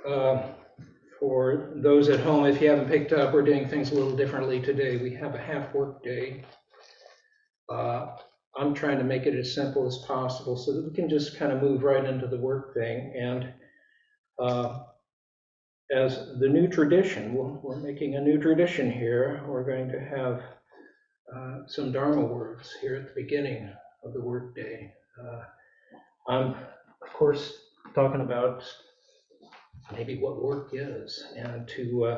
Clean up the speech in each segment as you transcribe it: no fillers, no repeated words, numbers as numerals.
For those at home, if you haven't picked up, we're doing things a little differently today. We have a half work day. I'm trying to make it as simple as possible so that we can just kind of move right into the work thing. And as the new tradition, we're making a new tradition here. We're going to have some dharma words here at the beginning of the work day. I'm, of course, talking about maybe what work is, and to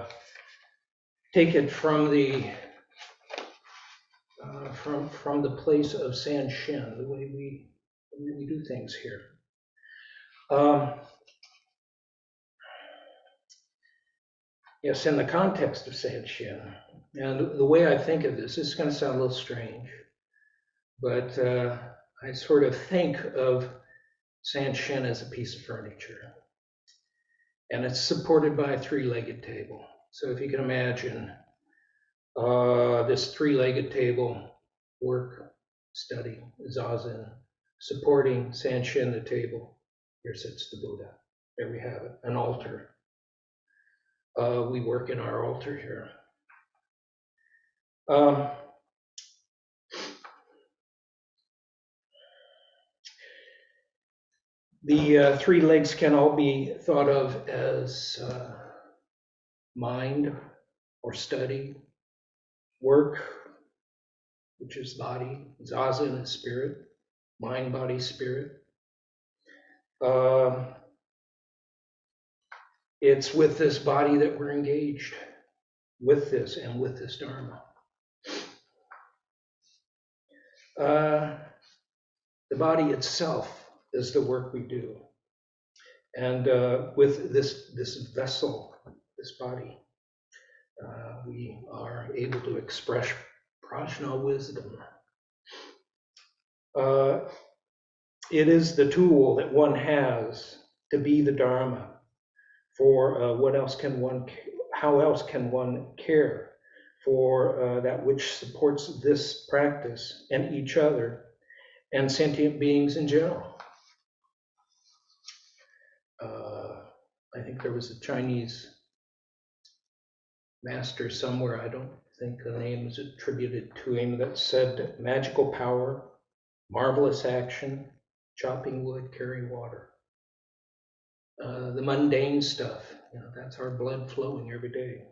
take it from the place of Sanshin, the way we do things here. Yes, in the context of Sanshin, and the way I think of this is going to sound a little strange, but I sort of think of Sanshin as a piece of furniture, and it's supported by a three-legged table. So if you can imagine this three-legged table, work, study, zazen, supporting Sanshin, the table. Here sits the Buddha. There we have it, an altar. We work in our altar here. The three legs can all be thought of as mind or study, work, which is body, zazen is spirit, mind, body, spirit. It's with this body that we're engaged with this and with this dharma. The body itself is the work we do. And with this vessel, this body, we are able to express prajna wisdom. It is the tool that one has to be the dharma. For what else can one? How else can one care for that which supports this practice and each other and sentient beings in general? I think there was a Chinese master somewhere, I don't think the name is attributed to him, that said magical power, marvelous action, chopping wood, carrying water. The mundane stuff, that's our blood flowing every day.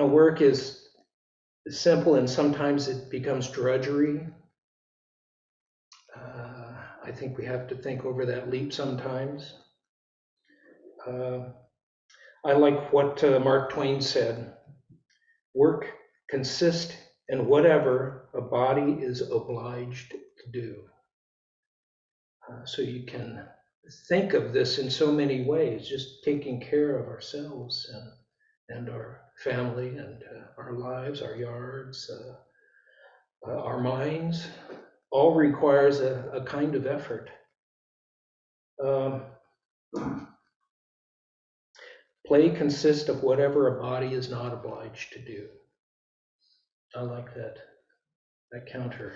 Work is simple and sometimes it becomes drudgery. I think we have to think over that leap sometimes. I like what Mark Twain said. Work consists in whatever a body is obliged to do. So you can think of this in so many ways, just taking care of ourselves and our family and our lives, our yards, our minds, all requires a kind of effort. Play consists of whatever a body is not obliged to do. I like that counter.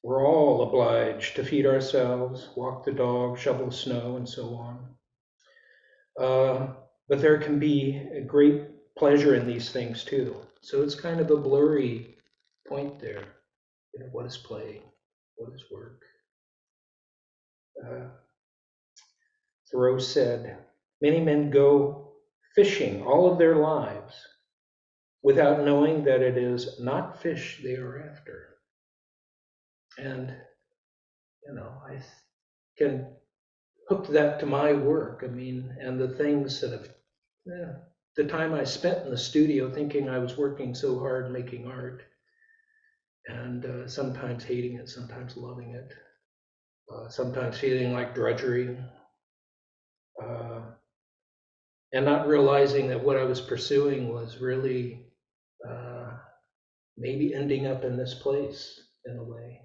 We're all obliged to feed ourselves, walk the dog, shovel the snow, and so on. But there can be a great pleasure in these things too. So it's kind of a blurry point there. What is play? What is work? Thoreau said, many men go fishing all of their lives without knowing that it is not fish they are after. And, I can hook that to my work. And the things that have, the time I spent in the studio thinking I was working so hard making art, and sometimes hating it, sometimes loving it, sometimes feeling like drudgery, and not realizing that what I was pursuing was really maybe ending up in this place in a way.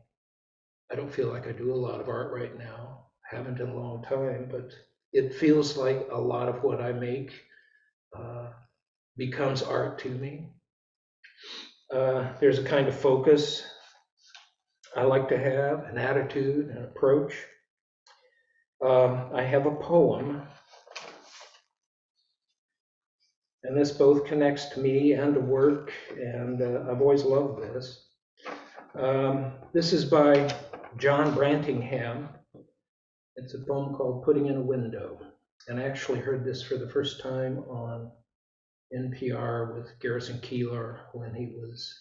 I don't feel like I do a lot of art right now. I haven't in a long time, but it feels like a lot of what I make becomes art to me. There's a kind of focus I like to have, an attitude, an approach. I have a poem, and this both connects to me and to work, and I've always loved this. This is by John Brantingham. It's a poem called Putting in a Window, and I actually heard this for the first time on NPR with Garrison Keillor when he was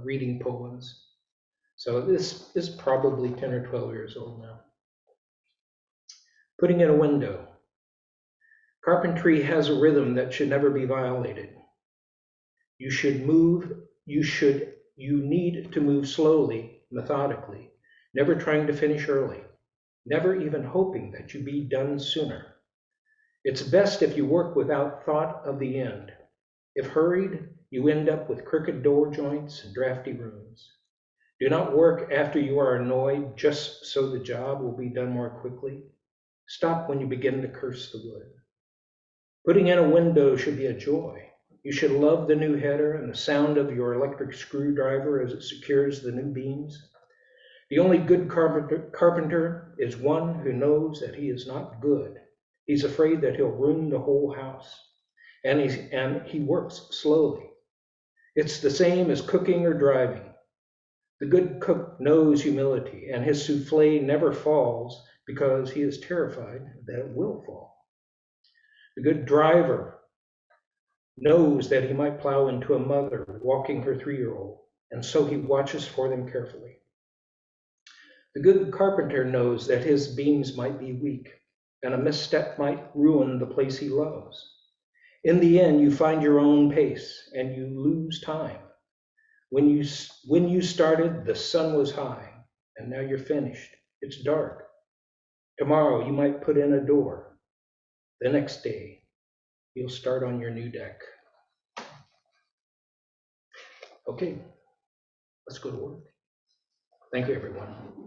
reading poems. So this is probably 10 or 12 years old now. Putting in a window. Carpentry has a rhythm that should never be violated. You need to move slowly, methodically, never trying to finish early, never even hoping that you be done sooner. It's best if you work without thought of the end. If hurried, you end up with crooked door joints and drafty rooms. Do not work after you are annoyed just so the job will be done more quickly. Stop when you begin to curse the wood. Putting in a window should be a joy. You should love the new header and the sound of your electric screwdriver as it secures the new beams. The only good carpenter is one who knows that he is not good. He's afraid that he'll ruin the whole house. And he works slowly. It's the same as cooking or driving. The good cook knows humility, and his souffle never falls because he is terrified that it will fall. The good driver knows that he might plow into a mother walking her 3-year-old, and so he watches for them carefully. The good carpenter knows that his beams might be weak, and a misstep might ruin the place he loves. In the end, you find your own pace, and you lose time. When you started, the sun was high, and now you're finished. It's dark. Tomorrow, you might put in a door. The next day, you'll start on your new deck. Okay, let's go to work. Thank you, everyone.